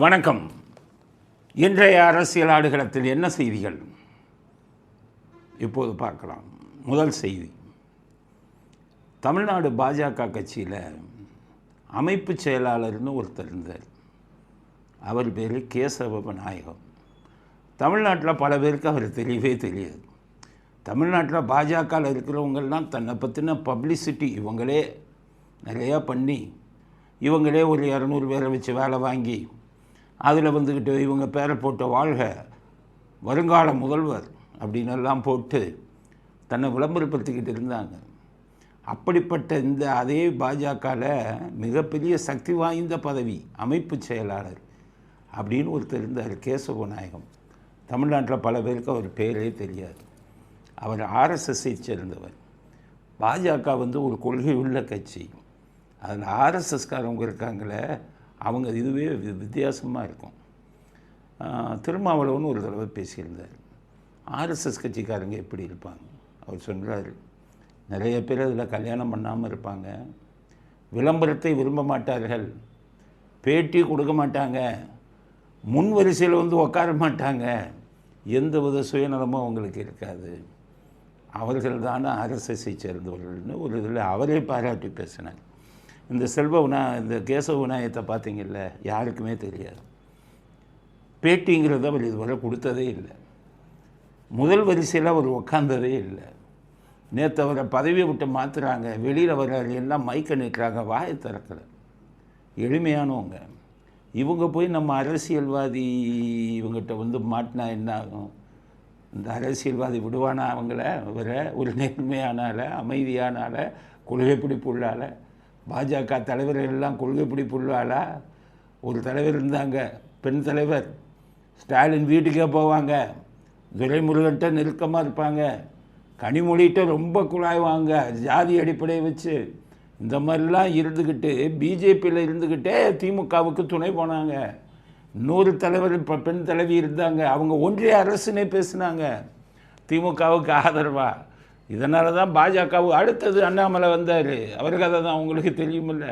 வணக்கம். இன்றைய அரசியல் ஆடுகளத்தில் என்ன செய்திகள் இப்போது பார்க்கலாம். முதல் செய்தி, தமிழ்நாடு பாஜக கட்சியில் அமைப்பு செயலாளர்னு ஒருத்தர் இருந்தார். அவர் பேர் கேசவ விநாயகம். தமிழ்நாட்டில் பல பேருக்கு அவர் தெரியவே தெரியாது. தமிழ்நாட்டில் பாஜகவில் இருக்கிறவங்கெல்லாம் தன்னை பற்றின பப்ளிசிட்டி இவங்களே நிறையா பண்ணி, இவங்களே ஒரு 200 பேரை வச்சு வேலை வாங்கி, அதில் வந்துக்கிட்டு இவங்க பேரை போட்ட வாழ்க வருங்கால முதல்வர் அப்படின்னு எல்லாம் போட்டு தன்னை விளம்பரப்படுத்திக்கிட்டு இருந்தாங்க. அப்படிப்பட்ட இந்த அதே பாஜகவில் மிகப்பெரிய சக்தி வாய்ந்த பதவி அமைப்பு செயலாளர் அப்படின்னு ஒருத்தர் இருந்தார், கேசவ விநாயகம். தமிழ்நாட்டில் பல பேருக்கு அவர் பேரே தெரியாது. அவர் ஆர்எஸ்எஸ்ஸை சேர்ந்தவர். பாஜக ஒரு கொள்கை உள்ள கட்சி. அதில் ஆர்எஸ்எஸ்காரவங்க இருக்காங்களே, அவங்க இதுவே வித்தியாசமாக இருக்கும். திருமாவளவன் ஒரு தடவை பேசியிருந்தார், ஆர்எஸ்எஸ் கட்சிக்காரங்க எப்படி இருப்பாங்க. அவர் சொல்கிறார், நிறைய பேர் அதில் கல்யாணம் பண்ணாமல் இருப்பாங்க, விளம்பரத்தை விரும்ப மாட்டார்கள், பேட்டி கொடுக்க மாட்டாங்க, முன் வரிசையில் உட்கார மாட்டாங்க, எந்த வித சுயநலமும் அவங்களுக்கு இருக்காது, அவர்கள் தானே ஆர்எஸ்எஸ்ஸை சேர்ந்தவர்கள்னு ஒரு இதில் அவரே பாராட்டி பேசினார். இந்த இந்த கேசவ விநாயகத்தை பார்த்தீங்கல்ல, யாருக்குமே தெரியாது. பேட்டிங்கிறத அவர் இதுவரை கொடுத்ததே இல்லை. முதல் வரிசையில் அவர் உட்காந்ததே இல்லை. நேற்று அவரை பதவியை விட்டு மாற்றுறாங்க, வெளியில் வர்றாரு, எல்லாம் மைக்கை நிற்கிறாங்க, வாயை திறக்கலை. எளிமையானவங்க இவங்க. போய் நம்ம அரசியல்வாதி இவங்ககிட்ட மாட்டினா என்ன ஆகும்? இந்த அரசியல்வாதி விடுவானா அவங்கள? அவரை ஒரு நேர்மையானால, அமைதியானால, கொள்கை பிடிப்புள்ளால, பாஜக தலைவர்கள் எல்லாம் கொள்கை பிடிப்புள்ளாளா? ஒரு தலைவர் இருந்தாங்க, பெண் தலைவர், ஸ்டாலின் வீட்டுக்கே போவாங்க, துரைமுருகன்கிட்ட நெருக்கமாக இருப்பாங்க, கனிமொழிகிட்ட ரொம்ப குழாய்வாங்க, ஜாதி அடிப்படையை வச்சு. இந்த மாதிரிலாம் இருந்துக்கிட்டு பிஜேபியில் இருந்துக்கிட்டே திமுகவுக்கு துணை போனாங்க. இன்னொரு தலைவர் பெண் தலைவி இருந்தாங்க, அவங்க ஒன்றிய அரசுனே பேசினாங்க திமுகவுக்கு ஆதரவாக. இதனால தான் பாஜகவு அடுத்தது அண்ணாமலை வந்தார். அவருக்கு அதை தான் உங்களுக்கு தெரியுமில்ல,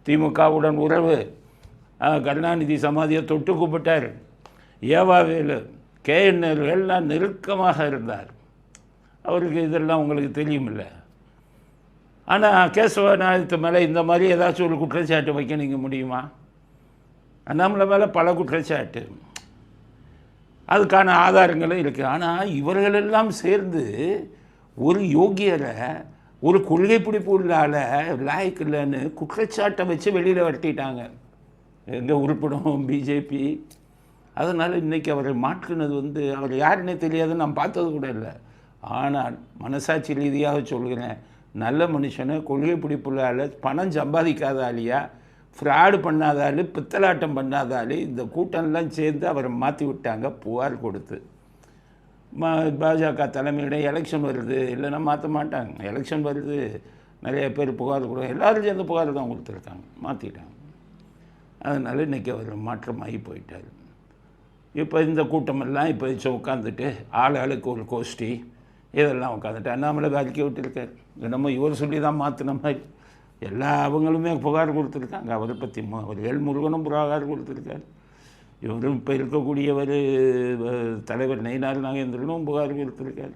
திமுகவுடன் உறவு, கருணாநிதி சமாதியை தொட்டு கூப்பிட்டார், ஏவாவேலு, கேஎன்ஆர் எல்லாம் நெருக்கமாக இருந்தார். அவருக்கு இதெல்லாம் உங்களுக்கு தெரியுமில்ல. ஆனால் கேசவ நாயகத்து மேலே இந்த மாதிரி ஏதாச்சும் ஒரு குற்றச்சாட்டு வைக்க நீங்கள் முடியுமா? அண்ணாமலை மேலே பல குற்றச்சாட்டு, அதுக்கான ஆதாரங்களும் இருக்குது. ஆனால் இவர்களெல்லாம் சேர்ந்து ஒரு யோகியரை, ஒரு கொள்கை பிடிப்பு உள்ளால லாய்க்கு இல்லைன்னு குற்றச்சாட்டை வச்சு வெளியில் வரட்டிட்டாங்க. எங்கே உருப்படும் பிஜேபி? அதனால் இன்றைக்கி அவரை மாற்றினது அவர் யாருன்னே தெரியாது, நான் பார்த்தது கூட இல்லை. ஆனால் மனசாட்சி ரீதியாக சொல்கிறேன், நல்ல மனுஷனை, கொள்கை பிடிப்புள்ளால் பணம் சம்பாதிக்காதாலியா, ஃப்ராடு பண்ணாதாலு, பித்தலாட்டம் பண்ணாதாலு இந்த கூட்டம்லாம் சேர்ந்து அவரை மாற்றி விட்டாங்க புகார் கொடுத்து. பாஜக தலைமையிட எலெக்ஷன் வருது, இல்லைன்னா மாற்ற மாட்டாங்க. எலெக்ஷன் வருது, நிறைய பேர் புகார் கூட, எல்லோரும் சேர்ந்து புகார் தான் கொடுத்துருக்காங்க, மாற்றிட்டாங்க. அதனால் இன்றைக்கி அவர் மாற்றமாகி போயிட்டார். இப்போ இந்த கூட்டமெல்லாம் இப்போ உட்காந்துட்டு ஆளுக்கு ஒரு கோஷ்டி இதெல்லாம் உட்காந்துட்டு அண்ணாமலை அறிக்கை விட்டுருக்கார். நம்ம இவர் சொல்லி தான் மாற்றின மாதிரி எல்லா அவங்களுமே புகார் கொடுத்துருக்காங்க. அவரை பற்றி அவர் வேல்முருகனும் புகார் கொடுத்துருக்காரு. இவரும் இப்போ இருக்கக்கூடியவர் தலைவர் நயினார் நாகேந்திரனும் புகார் கொடுத்துருக்காரு.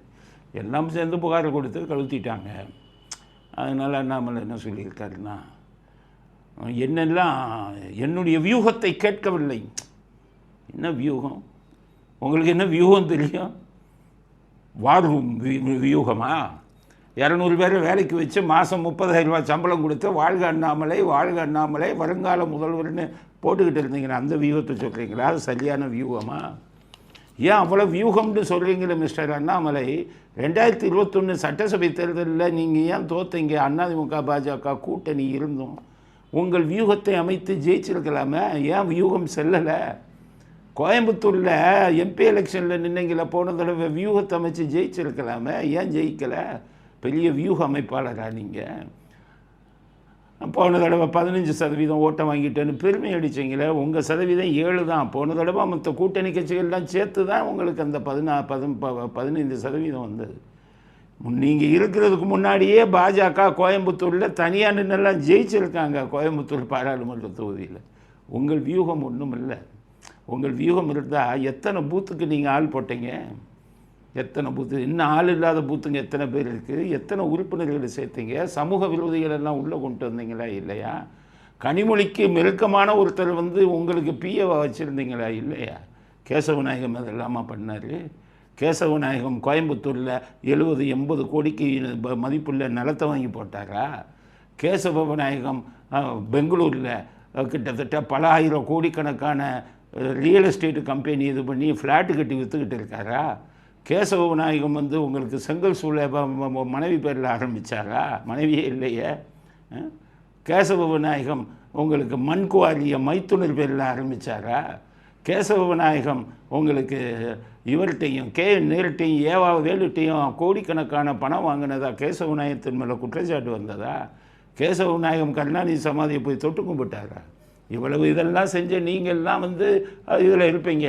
எல்லாம் சேர்ந்து புகாரை கொடுத்து கழுத்திட்டாங்க. அதனால் அண்ணாமலை என்ன சொல்லியிருக்காருன்னா, என்னெல்லாம் என்னுடைய வியூகத்தை கேட்கவில்லை. என்ன வியூகம்? உங்களுக்கு என்ன வியூகம் தெரியும்? வார் வியூகமா? 200 பேரை வேலைக்கு வச்சு மாதம் 30,000 ரூபா சம்பளம் கொடுத்து வாழ்க அண்ணாமலை, வாழ்க அண்ணாமலை, வருங்கால முதல்வர்னு போட்டுக்கிட்டு இருந்தீங்கன்னா அந்த வியூகத்தை சொல்கிறீங்களா? அது சரியான வியூகமா? ஏன் அவ்வளோ வியூகம்னு சொல்கிறீங்களே மிஸ்டர் அண்ணாமலை? 2021 சட்டசபை தேர்தலில் நீங்கள் ஏன் தோத்தீங்க? அதிமுக பாஜக கூட்டணி இருந்தும் உங்கள் வியூகத்தை அமைத்து ஜெயிச்சிருக்கலாமே, ஏன் வியூகம் செல்லலை? கோயம்புத்தூரில் எம்பி எலெக்ஷனில் நின்னீங்கள, போன தடவை வியூகத்தை அமைச்சு ஜெயிச்சிருக்கலாமே, ஏன் ஜெயிக்கலை? பெரிய வியூக அமைப்பாளரா நீங்கள்? போன தடவை 15% ஓட்டை வாங்கிட்டேன்னு பெருமை அடிச்சிங்களே, உங்கள் சதவீதம் 7 தான். போன தடவை மற்ற கூட்டணி கட்சிகள்லாம் சேர்த்து தான் உங்களுக்கு அந்த 15% வந்தது. நீங்கள் இருக்கிறதுக்கு முன்னாடியே பாஜக கோயம்புத்தூரில் தனியாக நின்னெல்லாம் ஜெயிச்சிருக்காங்க. கோயம்புத்தூர் பாராளுமன்ற தொகுதியில் உங்கள் வியூகம் ஒன்றும் இல்லை. உங்கள் வியூகம் இருந்தால் எத்தனை பூத்துக்கு நீங்கள் ஆள் போட்டீங்க? எத்தனை பூத்து, இன்னும் ஆள் இல்லாத பூத்துங்க எத்தனை பேர் இருக்குது? எத்தனை உறுப்பினர்களை சேர்த்தீங்க? சமூக விரோதிகள் எல்லாம் உள்ளே கொண்டு வந்தீங்களா இல்லையா? கனிமொழிக்கு நெருக்கமான ஒருத்தர் வந்து உங்களுக்கு பிஏவை வச்சுருந்தீங்களா இல்லையா? கேசவநாயகம் அதெல்லாமா பண்ணார். கேசவநாயகம் கோயம்புத்தூரில் 70-80 கோடிக்கு மதிப்புள்ள நிலத்தை வாங்கி போட்டாரா? கேசவநாயகம் பெங்களூரில் கிட்டத்தட்ட பல ஆயிரம் கோடிக்கணக்கான ரியல் எஸ்டேட் கம்பெனி இது பண்ணி ஃப்ளாட்டு கட்டி விற்றுக்கிட்டு இருக்காரா? கேசவநாயகம் வந்து உங்களுக்கு செங்கல் சூளை மனைவி பேரில் ஆரம்பித்தாரா? மனைவியே இல்லையே. கேசவநாயகம் உங்களுக்கு மண் குவாரியை மைத்துனர் பேரில் ஆரம்பித்தாரா? கேசவநாயகம் உங்களுக்கு இவர்கிட்டையும் நேர்கிட்டையும் ஏவா வேலுட்டையும் கோடிக்கணக்கான பணம் வாங்கினதா கேசவநாயகத்தின் மேலே குற்றச்சாட்டு வந்ததா? கேசவநாயகம் கருணாநிதி சமாதியை போய் தொட்டு கும்பிட்டாரா? இவ்வளவு இதெல்லாம் செஞ்ச நீங்கள்லாம் வந்து இதில் இருப்பீங்க.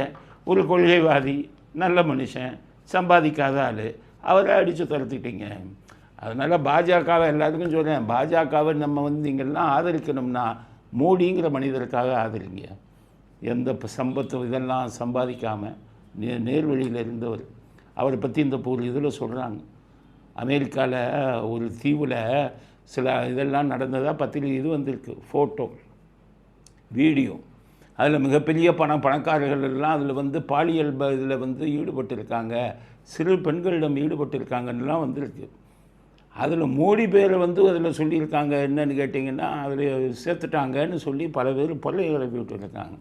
ஒரு கொள்கைவாதி, நல்ல மனுஷன், சம்பாதிக்காத ஆள், அவரை அடித்து துரத்திட்டீங்க. அதனால் பாஜகவை எல்லாத்துக்கும் சொல்கிறேன், பாஜகவை நம்ம வந்து நீங்கள்லாம் ஆதரிக்கணும்னா மோடிங்கிற மனிதருக்காக ஆதரிங்க. எந்த சம்பத்து இதெல்லாம் சம்பாதிக்காமல் நேர்வழியில் இருந்தவர். அவரை பற்றி இந்த ஒரு இதில் சொல்கிறாங்க, அமெரிக்காவில் ஒரு தீவில் சில இதெல்லாம் நடந்ததாக பத்திரிகை இது வந்திருக்கு, ஃபோட்டோ வீடியோ. அதில் மிகப்பெரிய பணக்காரர்கள் எல்லாம் அதில் வந்து பாலியல் இதில் வந்து ஈடுபட்டிருக்காங்க, சிறு பெண்களிடம் ஈடுபட்டிருக்காங்கன்னெலாம் வந்திருக்கு. அதில் மோடி பேரை வந்து அதில் சொல்லியிருக்காங்க. என்னன்னு கேட்டிங்கன்னா, அதில் சேர்த்துட்டாங்கன்னு சொல்லி பல பேர் பொல்லை கிளப்பி விட்டுருக்காங்க.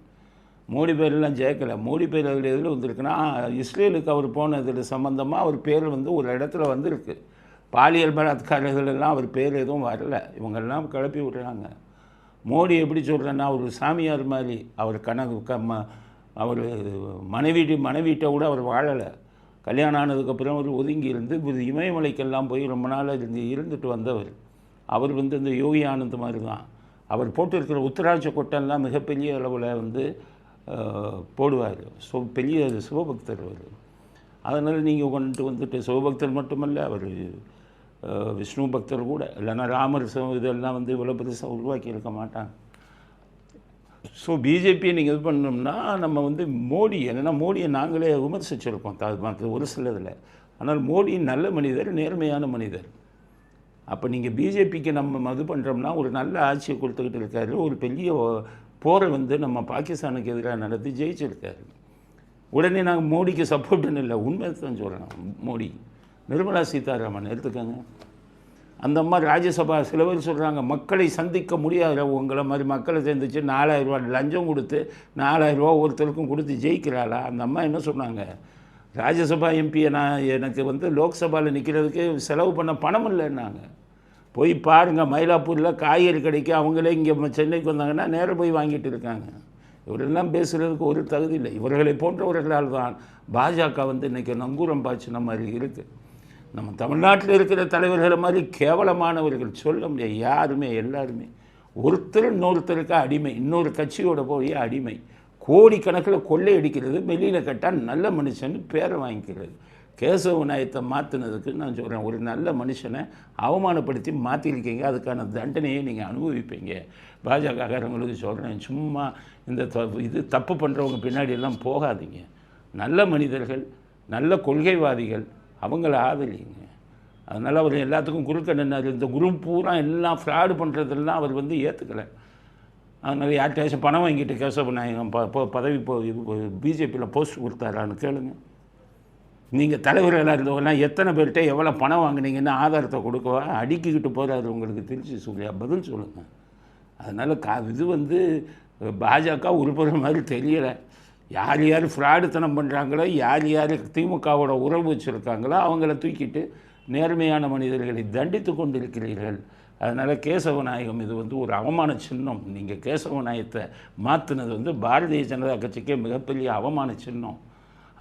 மோடி பேரெல்லாம் ஜெயிக்கலை. மோடி பேர் அதில் எதில் வந்திருக்குன்னா, இஸ்ரேலுக்கு அவர் போனதில் சம்மந்தமாக அவர் பேர் வந்து ஒரு இடத்துல வந்திருக்கு. பாலியல் பலாத்காரர்களெல்லாம் அவர் பேர் எதுவும் வரல. இவங்கெல்லாம் கிளப்பி விடுறாங்க. மோடி எப்படி சொல்கிறேன்னா, ஒரு சாமியார் மாதிரி அவர் அவர் மனைவிட்ட கூட அவர் வாழலை. கல்யாணம் ஆனதுக்கப்புறம் அவர் ஒதுங்கி இருந்து இமயமலைக்கெல்லாம் போய் ரொம்ப நாள் இருந்துட்டு வந்தவர். அவர் வந்து இந்த யோகி ஆனந்த் மாதிரி தான். அவர் போட்டிருக்கிற உத்தராட்ச கொட்டெல்லாம் மிகப்பெரிய அளவில் வந்து போடுவார். பெரிய சிவபக்தர் அவர். அதனால் நீங்கள் கொண்டு வந்துட்டு சிவபக்தர் மட்டுமல்ல, அவர் விஷ்ணு பக்தர் கூட, இல்லைன்னா ராமர் இதெல்லாம் வந்து இவ்வளோ பெருசாக உருவாக்கி இருக்க மாட்டாங்க. ஸோ பிஜேபியை நீங்கள் இது பண்ணோம்னா நம்ம வந்து மோடி, என்னென்னா மோடியை நாங்களே விமர்சிச்சிருக்கோம் மற்ற ஒரு சிலதில். ஆனால் மோடி நல்ல மனிதர், நேர்மையான மனிதர். அப்போ நீங்கள் பிஜேபிக்கு நம்ம இது பண்ணுறோம்னா ஒரு நல்ல ஆட்சியை கொடுத்துக்கிட்டு இருக்காரு. ஒரு பெரிய போரை வந்து நம்ம பாகிஸ்தானுக்கு எதிராக நடத்தி ஜெயிச்சிருக்காரு. உடனே நாங்கள் மோடிக்கு சப்போர்ட்டுன்னு இல்லை, உண்மையை தான் சொல்கிறோம். மோடி, நிர்மலா சீதாராமன் எடுத்துக்கோங்க. அந்த மாதிரி ராஜ்யசபா சில பேர் சொல்கிறாங்க, மக்களை சந்திக்க முடியாத உங்களை மாதிரி மக்களை சேர்ந்துச்சு 4000 ரூபா லஞ்சம் கொடுத்து 4000 ரூபா ஒருத்தருக்கும் கொடுத்து ஜெயிக்கிறாளா? அந்த அம்மா என்ன சொன்னாங்க, ராஜ்யசபா எம்பியை எனக்கு வந்து லோக்சபாவில் நிற்கிறதுக்கு செலவு பண்ண பணம் இல்லைன்னாங்க. போய் பாருங்கள், மயிலாப்பூரில் காய்கறி கடைக்கு அவங்களே இங்கே சென்னைக்கு வந்தாங்கன்னா நேராக போய் வாங்கிட்டு இருக்காங்க. இவரெல்லாம் பேசுகிறதுக்கு ஒரு தகுதி இல்லை. இவர்களை போன்றவர்களால் தான் பாஜக வந்து இன்றைக்கி நங்கூரம் பாய்ச்சின மாதிரி இருக்குது. நம்ம தமிழ்நாட்டில் இருக்கிற தலைவர்களை மாதிரி கேவலமானவர்கள் சொல்ல முடியாது யாருமே. எல்லாருமே ஒருத்தர் இன்னொருத்தருக்கு அடிமை, இன்னொரு கட்சியோட போய் அடிமை. கோடிக்கணக்கில் கொள்ளையடிக்கிறது, வெளியில் கேட்டால் நல்ல மனுஷன் பேரை வாங்கிக்கிறது. கேசவநாயகத்தை மாற்றினதுக்கு நான் சொல்கிறேன், ஒரு நல்ல மனுஷனை அவமானப்படுத்தி மாற்றிருக்கீங்க, அதுக்கான தண்டனையை நீங்கள் அனுபவிப்பீங்க. பாஜகக்காரங்களுக்கு சொல்கிறேன், சும்மா இந்த இது தப்பு பண்ணுறவங்க பின்னாடியெல்லாம் போகாதீங்க. நல்ல மனிதர்கள், நல்ல கொள்கைவாதிகள், அவங்கள ஆதரிங்க. அதனால் அவர் எல்லாத்துக்கும் குறுக்க நின்னார். இந்த குரூப் பூரா எல்லாம் ஃப்ராடு பண்ணுறதெல்லாம் அவர் வந்து ஏற்றுக்கலை. அதனால் யார்கிட்டயாச்சும் பணம் வாங்கிட்டு கேசவநாயகம் பதவி பிஜேபியில் போஸ்ட் கொடுத்தாரான்னு கேளுங்க. நீங்கள் தலைவர்களாக இருந்தவங்கலாம் எத்தனை பேர்கிட்ட எவ்வளோ பணம் வாங்கினீங்கன்னு ஆதாரத்தை கொடுக்கவா? அடிக்கிக்கிட்டு போகிறாரு உங்களுக்கு திருச்சி சொல்லியா? பதில் சொல்லுங்கள். அதனால் இது வந்து பாஜக உறுப்பினர் மாதிரி தெரியலை. யார் யார் ஃப்ராடுத்தனம் பண்ணுறாங்களோ, யார் யார் திமுகவோட உறவு வச்சுருக்காங்களோ அவங்கள தூக்கிட்டு நேர்மையான மனிதர்களை தண்டித்து கொண்டு இருக்கிறீர்கள். அதனால் கேசவநாயகம் இது வந்து ஒரு அவமான சின்னம். நீங்கள் கேசவநாயகத்தை மாற்றினது வந்து பாரதிய ஜனதா கட்சிக்கே மிகப்பெரிய அவமான சின்னம்.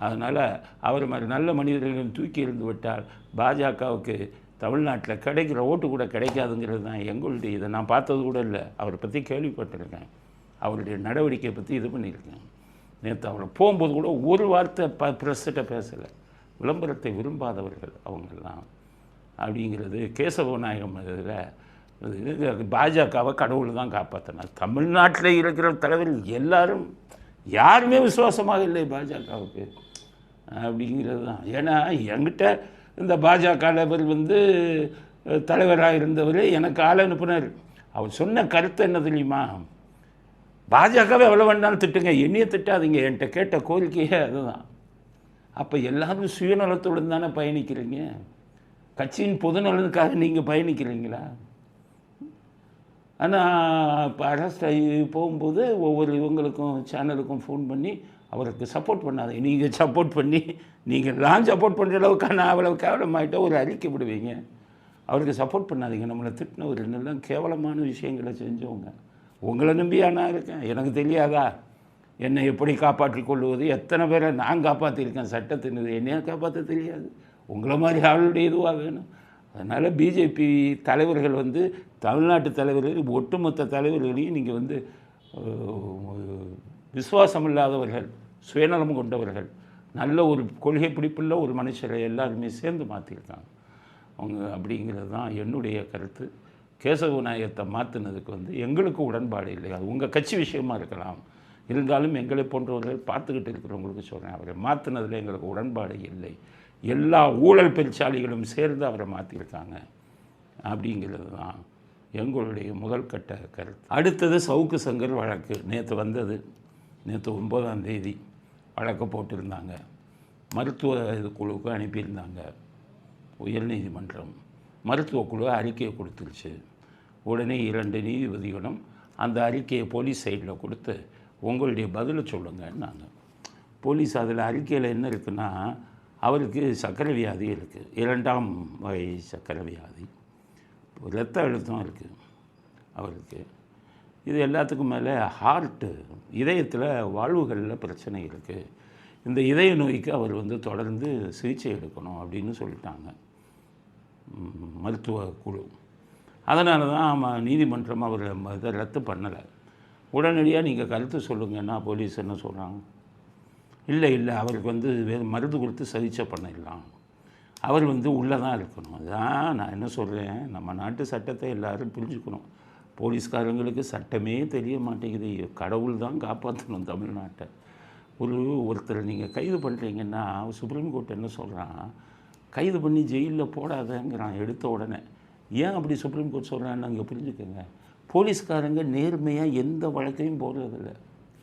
அதனால் அவர் மாதிரி நல்ல மனிதர்களையும் தூக்கி இருந்து விட்டால் பாஜகவுக்கு தமிழ்நாட்டில் கிடைக்கிற ஓட்டு கூட கிடைக்காதுங்கிறது தான் எங்களுடைய. இதை நான் பார்த்தது கூட இல்லை, அவரை பற்றி கேள்விப்பட்டிருக்கேன், அவருடைய நடவடிக்கையை பற்றி இது பண்ணியிருக்கேன். நேற்று அவரை போகும்போது கூட ஒரு வார்த்தை ப்ரெஸ்ஸிட்ட பேசலை. விளம்பரத்தை விரும்பாதவர்கள் அவங்கெல்லாம் அப்படிங்கிறது. கேசவநாயகம் இதில் பாஜகவை கடவுள் தான் காப்பாற்றினார். தமிழ்நாட்டில் இருக்கிற தலைவர்கள் எல்லாரும் யாருமே விசுவாசமாக இல்லை பாஜகவுக்கு அப்படிங்கிறது தான். ஏன்னா என்கிட்ட இந்த பாஜகவில் தலைவராக இருந்தவர் எனக்கு ஆள் அனுப்புனார். அவர் சொன்ன கருத்து என்ன தெரியுமா? பாஜகவை எவ்வளோ வேணாலும் திட்டுங்க, என்னையை திட்டாதீங்க, என்கிட்ட கேட்ட கோரிக்கையே அதுதான். அப்போ எல்லாரும் சுயநலத்துடன் தானே பயணிக்கிறீங்க? கட்சியின் பொதுநலனுக்காக நீங்கள் பயணிக்கிறீங்களா? ஆனால் இப்போ அரெஸ்ட் ஆகி போகும்போது ஒவ்வொரு இவங்களுக்கும் சேனலுக்கும் ஃபோன் பண்ணி அவருக்கு சப்போர்ட் பண்ணாதீங்க, நீங்கள் சப்போர்ட் பண்ணி நீங்கள்லாம் சப்போர்ட் பண்ணுற அளவுக்கு நான் அவ்வளோ கேவலமாகிட்ட ஒரு அறிக்கை விடுவீங்க. அவருக்கு சப்போர்ட் பண்ணாதீங்க, நம்மளை திட்டினவர் என்னெல்லாம் கேவலமான விஷயங்களை செஞ்சவங்க. உங்களை நம்பியா நான் இருக்கேன்? எனக்கு தெரியாதா என்னை எப்படி காப்பாற்றிக் கொள்வது? எத்தனை பேரை நான் காப்பாற்றிருக்கேன் சட்டத்தினது, என்னையா காப்பாற்ற தெரியாது? உங்களை மாதிரி ஆளுடைய இதுவாக வேணும். அதனால் பிஜேபி தலைவர்கள் தமிழ்நாட்டு தலைவர்கள் ஒட்டுமொத்த தலைவர்களையும் நீங்கள் விசுவாசம் இல்லாதவர்கள், சுயநலம் கொண்டவர்கள், நல்ல ஒரு கொள்கை பிடிப்புள்ள ஒரு மனுஷரை எல்லாருமே சேர்ந்து மாற்றிருக்காங்க அவங்க. அப்படிங்கிறது தான் என்னுடைய கருத்து. கேசவ நாயகத்தை மாற்றினதுக்கு எங்களுக்கு உடன்பாடு இல்லை. அது உங்கள் கட்சி விஷயமா இருக்கலாம், இருந்தாலும் எங்களை போன்றவர்கள் பார்த்துக்கிட்டு இருக்கிறவங்களுக்கு சொல்கிறேன், அவரை மாற்றினதில் எங்களுக்கு உடன்பாடு இல்லை. எல்லா ஊழல் பெருச்சாளிகளும் சேர்ந்து அவரை மாற்றிருக்காங்க அப்படிங்கிறது தான் எங்களுடைய முதல் கட்ட கருத்து. அடுத்தது சவுக்கு சங்கர் வழக்கு நேற்று வந்தது. நேற்று 9ஆம் தேதி வழக்கு போட்டிருந்தாங்க. மருத்துவ குழுவுக்கு அனுப்பியிருந்தாங்க. உயர்நீதிமன்றம் மருத்துவ குழு அறிக்கையை கொடுத்துருச்சு. உடனே 2 நீதிபதிகளும் அந்த அறிக்கையை போலீஸ் சைடில் கொடுத்து உங்களுடைய பதிலை சொல்லுங்கன்னாங்க. போலீஸ் அதில் அறிக்கையில் என்ன இருக்குன்னா, அவருக்கு சர்க்கரை வியாதி இருக்குது, 2ஆம் வகை சர்க்கரை வியாதி, இரத்த அழுத்தம் இருக்குது அவருக்கு. இது எல்லாத்துக்கும் மேலே ஹார்ட்டு, இதயத்தில் வாழ்வுகளில் பிரச்சனை இருக்குது. இந்த இதய நோய்க்கு அவர் தொடர்ந்து சிகிச்சை எடுக்கணும் அப்படின்னு சொல்லிட்டாங்க மருத்துவ குழு. அதனால தான் நீதிமன்றம் அவர் இதை ரத்து பண்ணலை. உடனடியாக நீங்கள் கருத்து சொல்லுங்கன்னா போலீஸ் என்ன சொல்கிறாங்க, இல்லை அவருக்கு வேறு மருந்து கொடுத்து சிகிச்சை பண்ணிடலாம், அவர் உள்ளே தான் இருக்கணும். அதான் நான் என்ன சொல்கிறேன், நம்ம நாட்டு சட்டத்தை எல்லோரும் புரிஞ்சுக்கணும். போலீஸ்காரங்களுக்கு சட்டமே தெரிய மாட்டேங்குது. கடவுள் தான் காப்பாற்றணும் தமிழ்நாட்டை. ஒருத்தரை நீங்கள் கைது பண்ணுறீங்கன்னா சுப்ரீம் கோர்ட் என்ன சொல்கிறான், கைது பண்ணி ஜெயிலில் போடாதங்கிறான் எடுத்த உடனே. ஏன் அப்படி சுப்ரீம் கோர்ட் சொல்கிறான்னு அங்கே புரிஞ்சுக்கோங்க. போலீஸ்காரங்க நேர்மையாக எந்த வழக்கையும் போடுறதில்ல,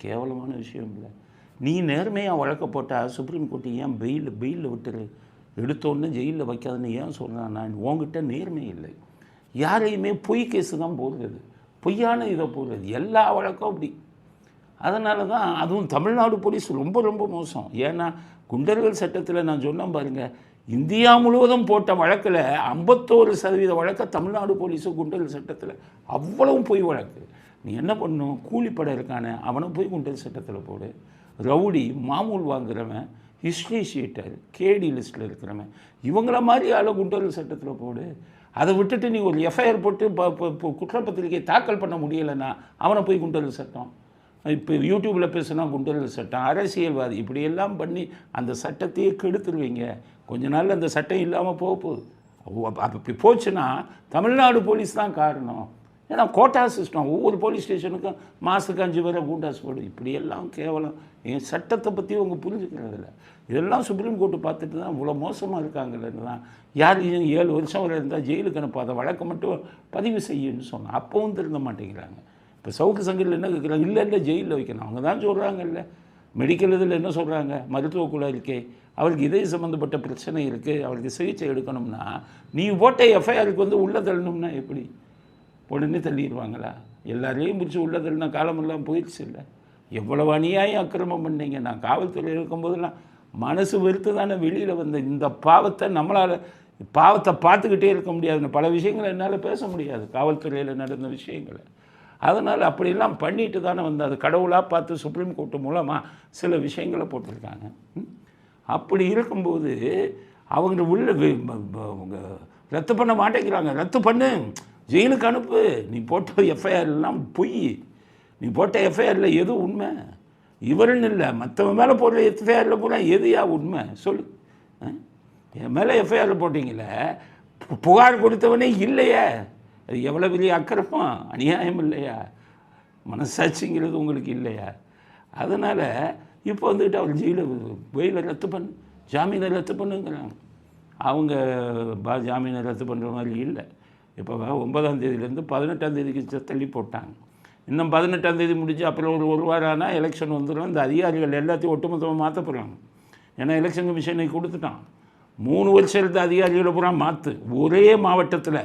கேவலமான விஷயம் இல்லை. நீ நேர்மையாக வழக்க போட்டால் சுப்ரீம் கோர்ட்டு ஏன் பெயிலில் விட்டுரு, எடுத்தோடனே ஜெயிலில் வைக்காதுன்னு ஏன் சொல்கிறான்? நான் உங்ககிட்ட நேர்மை இல்லை. யாரையுமே பொய் கேஸு தான் போடுறது, பொய்யான இதை போடுறது, எல்லா வழக்கம் அப்படி. அதனால தான் அதுவும் தமிழ்நாடு போலீஸ் ரொம்ப ரொம்ப மோசம். ஏன்னா குண்டர்கள் சட்டத்தில் நான் சொன்னேன் பாருங்கள், இந்தியா முழுவதும் போட்ட வழக்கில் 51% வழக்கை தமிழ்நாடு போலீஸு குண்டர்கள் சட்டத்தில் அவ்வளவும் பொய் வழக்கு. நீ என்ன பண்ணணும், கூலிப்படை இருக்கானே அவனை போய் குண்டர்கள் சட்டத்தில் போடு. ரவுடி, மாமூல் வாங்குறவன், ஹிஸ்ட்ரி ஷீட்டர், கேடி லிஸ்ட்டில் இருக்கிறவன், இவங்கள மாதிரி ஆளை குண்டர்கள் சட்டத்தில் போடு. அதை விட்டுட்டு நீ ஒரு எஃப்ஐஆர் போட்டு குற்றப்பத்திரிகை தாக்கல் பண்ண முடியலைன்னா அவனை போய் குண்டர்கள் சட்டம், இப்போ யூடியூப்பில் பேசுனா குண்டர்கள் சட்டம், அரசியல்வாதி, இப்படியெல்லாம் பண்ணி அந்த சட்டத்தையே கெடுத்துருவீங்க. கொஞ்ச நாள் அந்த சட்டம் இல்லாமல் போகுது. அப்படி போச்சுன்னா தமிழ்நாடு போலீஸ் தான் காரணம். ஏன்னா கோட்டா சிஸ்டம், ஒவ்வொரு போலீஸ் ஸ்டேஷனுக்கும் மாதத்துக்கு 5 பேரை கூட்டாஸ் போடும். இப்படியெல்லாம் கேவலம். என் சட்டத்தை பற்றி அவங்க புரிஞ்சுக்கிறதில்ல. இதெல்லாம் சுப்ரீம் கோர்ட்டு பார்த்துட்டு தான் இவ்வளோ மோசமாக இருக்காங்கன்னு தான். யார் 7 வருஷம் வரை இருந்தால் ஜெயிலுக்கு அனுப்பாத வழக்கை மட்டும் பதிவு செய்யுன்னு சொன்னான். அப்பவும் திருந்த மாட்டேங்கிறாங்க. இப்போ சவுக்கு சங்கரில் என்ன கேட்குறாங்க, இல்லை ஜெயிலில் வைக்கணும். அவங்க தான் சொல்கிறாங்கல்ல. மெடிக்கல் இதில் என்ன சொல்கிறாங்க, மருத்துவ குழு இருக்கே, அவருக்கு இதய சம்மந்தப்பட்ட பிரச்சனை இருக்குது, அவருக்கு சிகிச்சை எடுக்கணும்னா நீ போட்ட எஃப்ஐஆருக்கு உள்ளே தள்ளணும்னா எப்படி? உடனே தள்ளிடுவாங்களா? எல்லாரையும் பிடிச்சி உள்ளே தள்ளினா காலமெல்லாம் போயிடுச்சு இல்லை? எவ்வளவு அநியாயம் அக்கிரமம் பண்ணீங்க. நான் காவல்துறையில் இருக்கும்போதெல்லாம் மனசு வெறுத்து தானே வெளியில் வந்த. இந்த பாவத்தை நம்மளால் பாவத்தை பார்த்துக்கிட்டே இருக்க முடியாது. பல விஷயங்களை என்னால் பேச முடியாது காவல்துறையில் நடந்த விஷயங்களை. அதனால் அப்படிலாம் பண்ணிட்டு தானே அது கடவுளாக பார்த்து சுப்ரீம் கோர்ட்டு மூலமாக சில விஷயங்களை போட்டிருக்காங்க. அப்படி இருக்கும்போது அவங்க அவங்க ரத்து பண்ண மாட்டேங்கிறாங்க. ரத்து பண்ணு, ஜெயிலுக்கு அனுப்பு. நீ போட்ட எஃப்ஐஆர்லாம் பொய். நீ போட்ட எஃப்ஐஆரில் எது உண்மை? இவருன்னு இல்லை, மற்றவன் மேலே போடுற எஃப்ஐஆரில் கூட எதுயா உண்மை சொல்லு. என் மேலே எஃப்ஐஆரில் போட்டிங்களே, புகார் கொடுத்தவனே இல்லையே, அது எவ்வளோ பெரிய அக்கிரமம், அநியாயம் இல்லையா? மனசாட்சிங்கிறது உங்களுக்கு இல்லையா? அதனால் இப்போ வந்துக்கிட்டு அவர் வெயிலை ரத்து பண்ணு, ஜாமீனை ரத்து பண்ணுங்கிறாங்க. அவங்க ஜாமீனை ரத்து பண்ணுற மாதிரி இல்லை. இப்போ 9ஆம் தேதியிலேருந்து 18ஆம் தேதிக்கு தள்ளி போட்டாங்க. இன்னும் 18ஆம் தேதி முடிஞ்சு அப்புறம் ஒரு வாரம் ஆனால் எலெக்ஷன் வந்துடும். இந்த அதிகாரிகள் எல்லாத்தையும் ஒட்டுமொத்தமாக மாற்ற போகிறாங்க. ஏன்னா எலெக்ஷன் கமிஷனை கொடுத்துட்டான். 3 வருஷம் இருந்த அதிகாரிகளை பூரா மாற்று. ஒரே மாவட்டத்தில்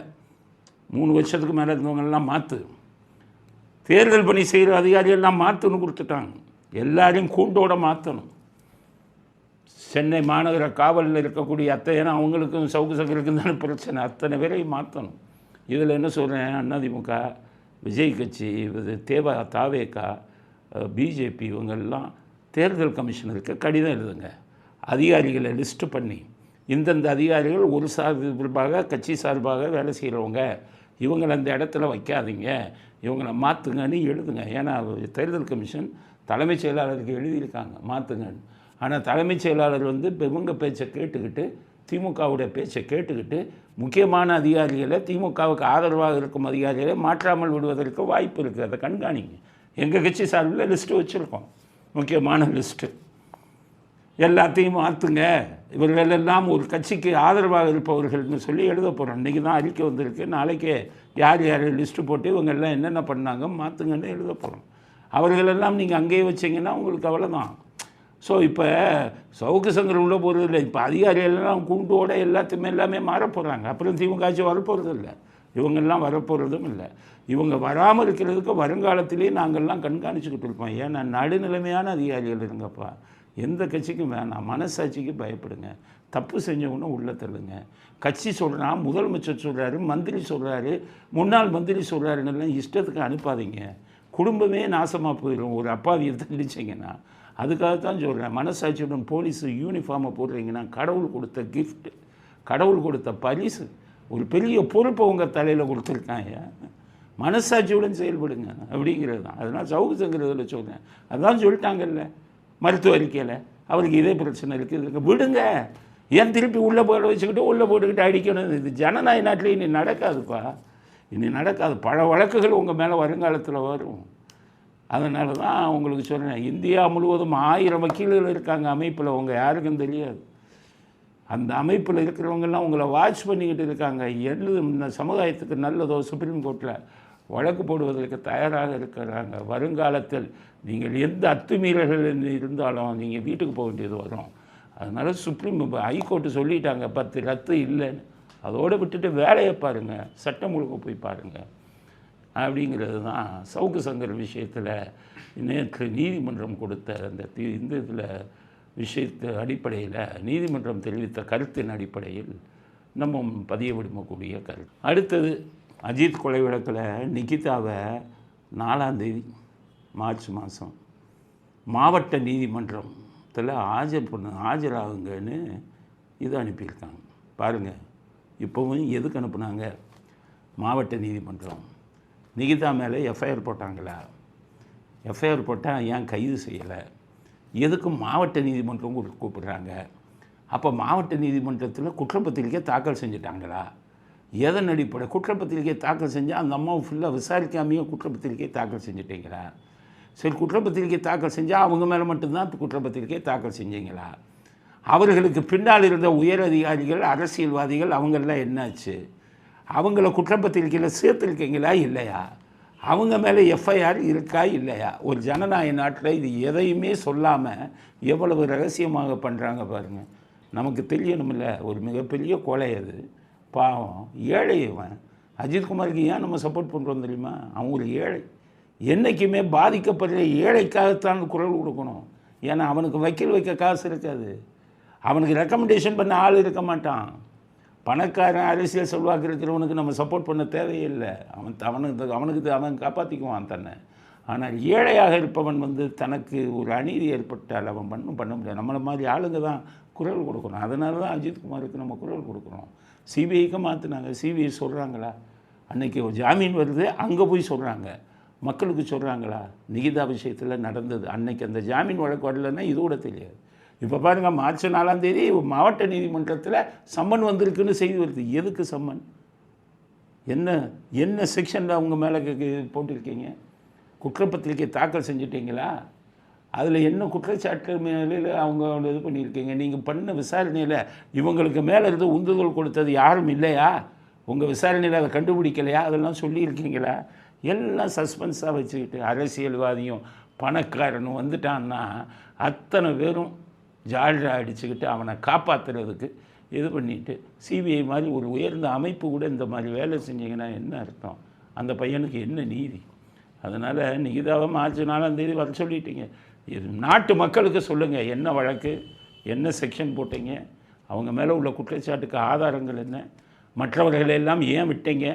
3 வருஷத்துக்கு மேலே இருந்தவங்கெல்லாம் மாற்று. தேர்தல் பணி செய்கிற அதிகாரியெல்லாம் மாற்றுன்னு கொடுத்துட்டாங்க. எல்லாரையும் கூண்டோட மாற்றணும். சென்னை மாநகர காவலில் இருக்கக்கூடிய ஏன்னா அவங்களுக்கும் சவுக்கு சங்கருக்கும் தானே பிரச்சனை. அத்தனை பேரையும் மாற்றணும். இதில் என்ன சொல்கிறேன், அதிமுக, விஜய் கட்சி, தாவேகா, பிஜேபி இவங்கெல்லாம் தேர்தல் கமிஷனருக்கு கடிதம் எழுதுங்க. அதிகாரிகளை லிஸ்ட்டு பண்ணி இந்தந்த அதிகாரிகள் ஒரு சார்பாக கட்சி சார்பாக வேலை செய்கிறவங்க, இவங்களை அந்த இடத்துல வைக்காதீங்க, இவங்களை மாற்றுங்கன்னு எழுதுங்க. ஏன்னா தேர்தல் கமிஷன் தலைமைச் செயலாளருக்கு எழுதியிருக்காங்க மாற்றுங்கன்னு. ஆனால் தலைமைச் செயலாளர் இவங்க பேச்சை கேட்டுக்கிட்டு, திமுகவுடைய பேச்சை கேட்டுக்கிட்டு முக்கியமான அதிகாரிகளை, திமுகவுக்கு ஆதரவாக இருக்கும் அதிகாரிகளை மாற்றாமல் விடுவதற்கு வாய்ப்பு இருக்குது. அதை கண்காணிங்க. எங்கள் கட்சி சார்பில் லிஸ்ட்டு வச்சுருக்கோம், முக்கியமான லிஸ்ட்டு. எல்லாத்தையும் மாற்றுங்க, இவர்களெல்லாம் ஒரு கட்சிக்கு ஆதரவாக இருப்பவர்கள்னு சொல்லி எழுத போகிறோம். இன்றைக்கி தான் அறிக்கை வந்திருக்கு. நாளைக்கே யார் யார் லிஸ்ட்டு போட்டு இவங்கெல்லாம் என்னென்ன பண்ணாங்க மாற்றுங்கன்னு எழுத போகிறோம். அவர்களெல்லாம் நீங்கள் அங்கேயே வச்சிங்கன்னா உங்களுக்கு அவ்வளோதான். ஸோ இப்போ சவுக்கு சங்கர் உள்ளே போகிறது இல்லை. இப்போ அதிகாரிகளெல்லாம் கூண்டோட எல்லாமே மாறப்போகிறாங்க. அப்புறம் திமுக ஆட்சி வரப்போகிறது இல்லை, இவங்கெல்லாம் வரப்போகிறதும் இல்லை. இவங்க வராமல் இருக்கிறதுக்கு வருங்காலத்திலேயே நாங்கள்லாம் கண்காணிச்சுக்கிட்டு இருப்போம். ஏன்னா நடுநிலைமையான அதிகாரிகள் இருங்கப்பா. எந்த கட்சிக்கும் வேணாம், மனசாட்சிக்கு பயப்படுங்க. தப்பு செஞ்சவொன்னும் உள்ளே தள்ளுங்க. கட்சி சொல்கிறான், முதலமைச்சர் சொல்கிறாரு, மந்திரி சொல்கிறாரு, முன்னாள் மந்திரி சொல்கிறாருன்னெல்லாம் இஷ்டத்துக்கு அனுப்பாதீங்க. குடும்பமே நாசமாக போயிடும் ஒரு அப்பாவியை தண்டிச்சிங்கன்னா. அதுக்காகத்தான் சொல்கிறேன், மனசாட்சியுடன் போலீஸ் யூனிஃபார்மை போடுறீங்கன்னா கடவுள் கொடுத்த கிஃப்ட், கடவுள் கொடுத்த பரிசு, ஒரு பெரிய பொறுப்பை உங்கள் தலையில் கொடுத்துருக்காங்க. மனசாட்சியுடன் செயல்படுங்க அப்படிங்கிறது தான். அதனால் சவுக்கு சங்கரதில் சொல்கிறேன். அதான் சொல்லிட்டாங்கல்ல மருத்துவ அறிக்கையில், அவருக்கு இதே பிரச்சனை இருக்குது, விடுங்க. ஏன் திருப்பி உள்ளே போட வச்சுக்கிட்டு உள்ளே போட்டுக்கிட்டு அடிக்கணும்? இது ஜனநாயக நாட்டில் இனி நடக்காதுப்பா, இனி நடக்காது. பல வழக்குகள் உங்கள் மேலே வருங்காலத்தில் வரும். அதனால தான் உங்களுக்கு சொல்கிறேன், இந்தியா முழுவதும் 1000 வக்கீல்கள் இருக்காங்க அமைப்பில், உங்கள் யாருக்கும் தெரியாது. அந்த அமைப்பில் இருக்கிறவங்கெல்லாம் உங்களை வாட்ச் பண்ணிக்கிட்டு இருக்காங்க. இந்த சமுதாயத்துக்கு நல்லதோ சுப்ரீம் கோர்ட்டில் வழக்கு போடுவதற்கு தயாராக இருக்கிறாங்க. வருங்காலத்தில் நீங்கள் எந்த அத்துமீறல்கள் இருந்தாலும் நீங்கள் வீட்டுக்கு போக வேண்டியது வரும். அதனால் ஹைகோர்ட்டு சொல்லிட்டாங்க 10 ரத்து இல்லைன்னு. அதோடு விட்டுட்டு வேலையை பாருங்கள், சட்டம் ஒழுங்கு போய் பாருங்கள் அப்படிங்கிறது தான் சவுக்கு சங்கர் விஷயத்தில் நேற்று நீதிமன்றம் கொடுத்த அந்த இந்த இதில் விஷயத்து அடிப்படையில், நீதிமன்றம் தெரிவித்த கருத்தின் அடிப்படையில் நம்ம பதிய விடுமக்கூடிய கருத்து. அடுத்தது அஜித் கொலை வழக்கில் நிகிதாவை 4ஆம் தேதி மார்ச் மாதம் மாவட்ட நீதிமன்றத்தில் ஆஜராகுங்கன்னு இது அனுப்பியிருக்காங்க. பாருங்கள், இப்போவும் எதுக்கு அனுப்புனாங்க? மாவட்ட நீதிமன்றம் நிகிதா மேலே எஃப்ஐஆர் போட்டாங்களா? எஃப்ஐஆர் போட்டால் ஏன் கைது செய்யலை? எதுக்கு மாவட்ட நீதிமன்றம் கூப்பிடுறாங்க? அப்போ மாவட்ட நீதிமன்றத்தில் குற்றப்பத்திரிக்கை தாக்கல் செஞ்சுட்டாங்களா? எதன் அடிப்படை குற்றப்பத்திரிக்கை தாக்கல் செஞ்சால் அந்த அம்மாவை ஃபுல்லாக விசாரிக்காமையே குற்றப்பத்திரிக்கை தாக்கல் செஞ்சுட்டீங்களா? சரி, குற்றப்பத்திரிக்கை தாக்கல் செஞ்சால் அவங்க மேலே மட்டும்தான் குற்றப்பத்திரிக்கை தாக்கல் செஞ்சீங்களா? அவர்களுக்கு பின்னால் இருந்த உயர் அதிகாரிகள், அரசியல்வாதிகள், அவங்களெலாம் என்னாச்சு? அவங்கள குற்றப்பத்திரிக்கையில் சேர்த்துருக்கீங்களா இல்லையா? அவங்க மேலே எஃப்ஐஆர் இருக்கா இல்லையா? ஒரு ஜனநாயக நாட்டில் இது எதையுமே சொல்லாமல் எவ்வளவு ரகசியமாக பண்ணுறாங்க பாருங்கள். நமக்கு தெரியணுமில்ல, ஒரு மிகப்பெரிய கொலை அது. பாவம், ஏழை அவன். அஜித்குமாருக்கு ஏன் நம்ம சப்போர்ட் பண்ணுறோம் தெரியுமா? அவன் ஒரு ஏழை. என்றைக்குமே பாதிக்கப்படுற ஏழைக்காகத்தான் குரல் கொடுக்கணும். ஏன்னா அவனுக்கு வக்கீல் வைக்க காசு இருக்காது, அவனுக்கு ரெக்கமெண்டேஷன் பண்ண ஆள் இருக்க மாட்டான். பணக்காரன் அரசியல் செல்வாக்கு இருக்கிறவனுக்கு நம்ம சப்போர்ட் பண்ண தேவையில்லை. அவனுக்கு அவன் காப்பாற்றிக்குவான் தன்னை. ஆனால் ஏழையாக இருப்பவன் தனக்கு ஒரு அநீதி ஏற்பட்டால் அவன் பண்ண முடியாது. நம்மளை மாதிரி ஆளுங்க தான் குரல் கொடுக்கணும். அதனால தான் அஜித்குமாருக்கு நம்ம குரல் கொடுக்குறோம். சிபிஐக்கு மாற்றினாங்க. சிபிஐ சொல்கிறாங்களா? அன்றைக்கி ஒரு ஜாமீன் வருது, அங்கே போய் சொல்கிறாங்க. மக்களுக்கு சொல்கிறாங்களா? நிகிதா விஷயத்தில் நடந்தது அன்னைக்கு அந்த ஜாமீன் வழக்கு வரலன்னா இதோட தெரியாது. இப்போ பாருங்கள், மார்ச் 4ஆம் தேதி மாவட்ட நீதிமன்றத்தில் சம்மன் வந்திருக்குன்னு செய்தி வருது. எதுக்கு சம்மன்? என்ன செக்ஷனில் அவங்க மேலே போட்டிருக்கீங்க? குற்றப்பத்திரிக்கை தாக்கல் செஞ்சிட்டிங்களா? அதில் என்ன குற்றச்சாட்டு மேலே அவங்க இது பண்ணியிருக்கீங்க? நீங்கள் பண்ண விசாரணையில் இவங்களுக்கு மேலே இருந்து உந்துதல் கொடுத்தது யாரும் இல்லையா? உங்கள் விசாரணையில் அதை கண்டுபிடிக்கலையா? அதெல்லாம் சொல்லியிருக்கீங்களா? எல்லாம் சஸ்பென்ஸாக வச்சுக்கிட்டு அரசியல்வாதியும் பணக்காரனும் வந்துட்டான்னா அத்தனை பேரும் ஜால்ரா அடிச்சுக்கிட்டு அவனை காப்பாற்றுறதுக்கு இது பண்ணிவிட்டு சிபிஐ மாதிரி ஒரு உயர்ந்த அமைப்பு கூட இந்த மாதிரி வேலை செஞ்சிங்கன்னா என்ன அர்த்தம்? அந்த பையனுக்கு என்ன நீதி? அதனால் நீதாவை மார்ச் 4ஆம் தேதி வர சொல்லிட்டீங்க. இது நாட்டு மக்களுக்கு சொல்லுங்கள், என்ன வழக்கு, என்ன செக்ஷன் போட்டீங்க, அவங்க மேலே உள்ள குற்றச்சாட்டுக்கு ஆதாரங்கள் என்ன, மற்றவர்களெல்லாம் ஏன் விட்டீங்க,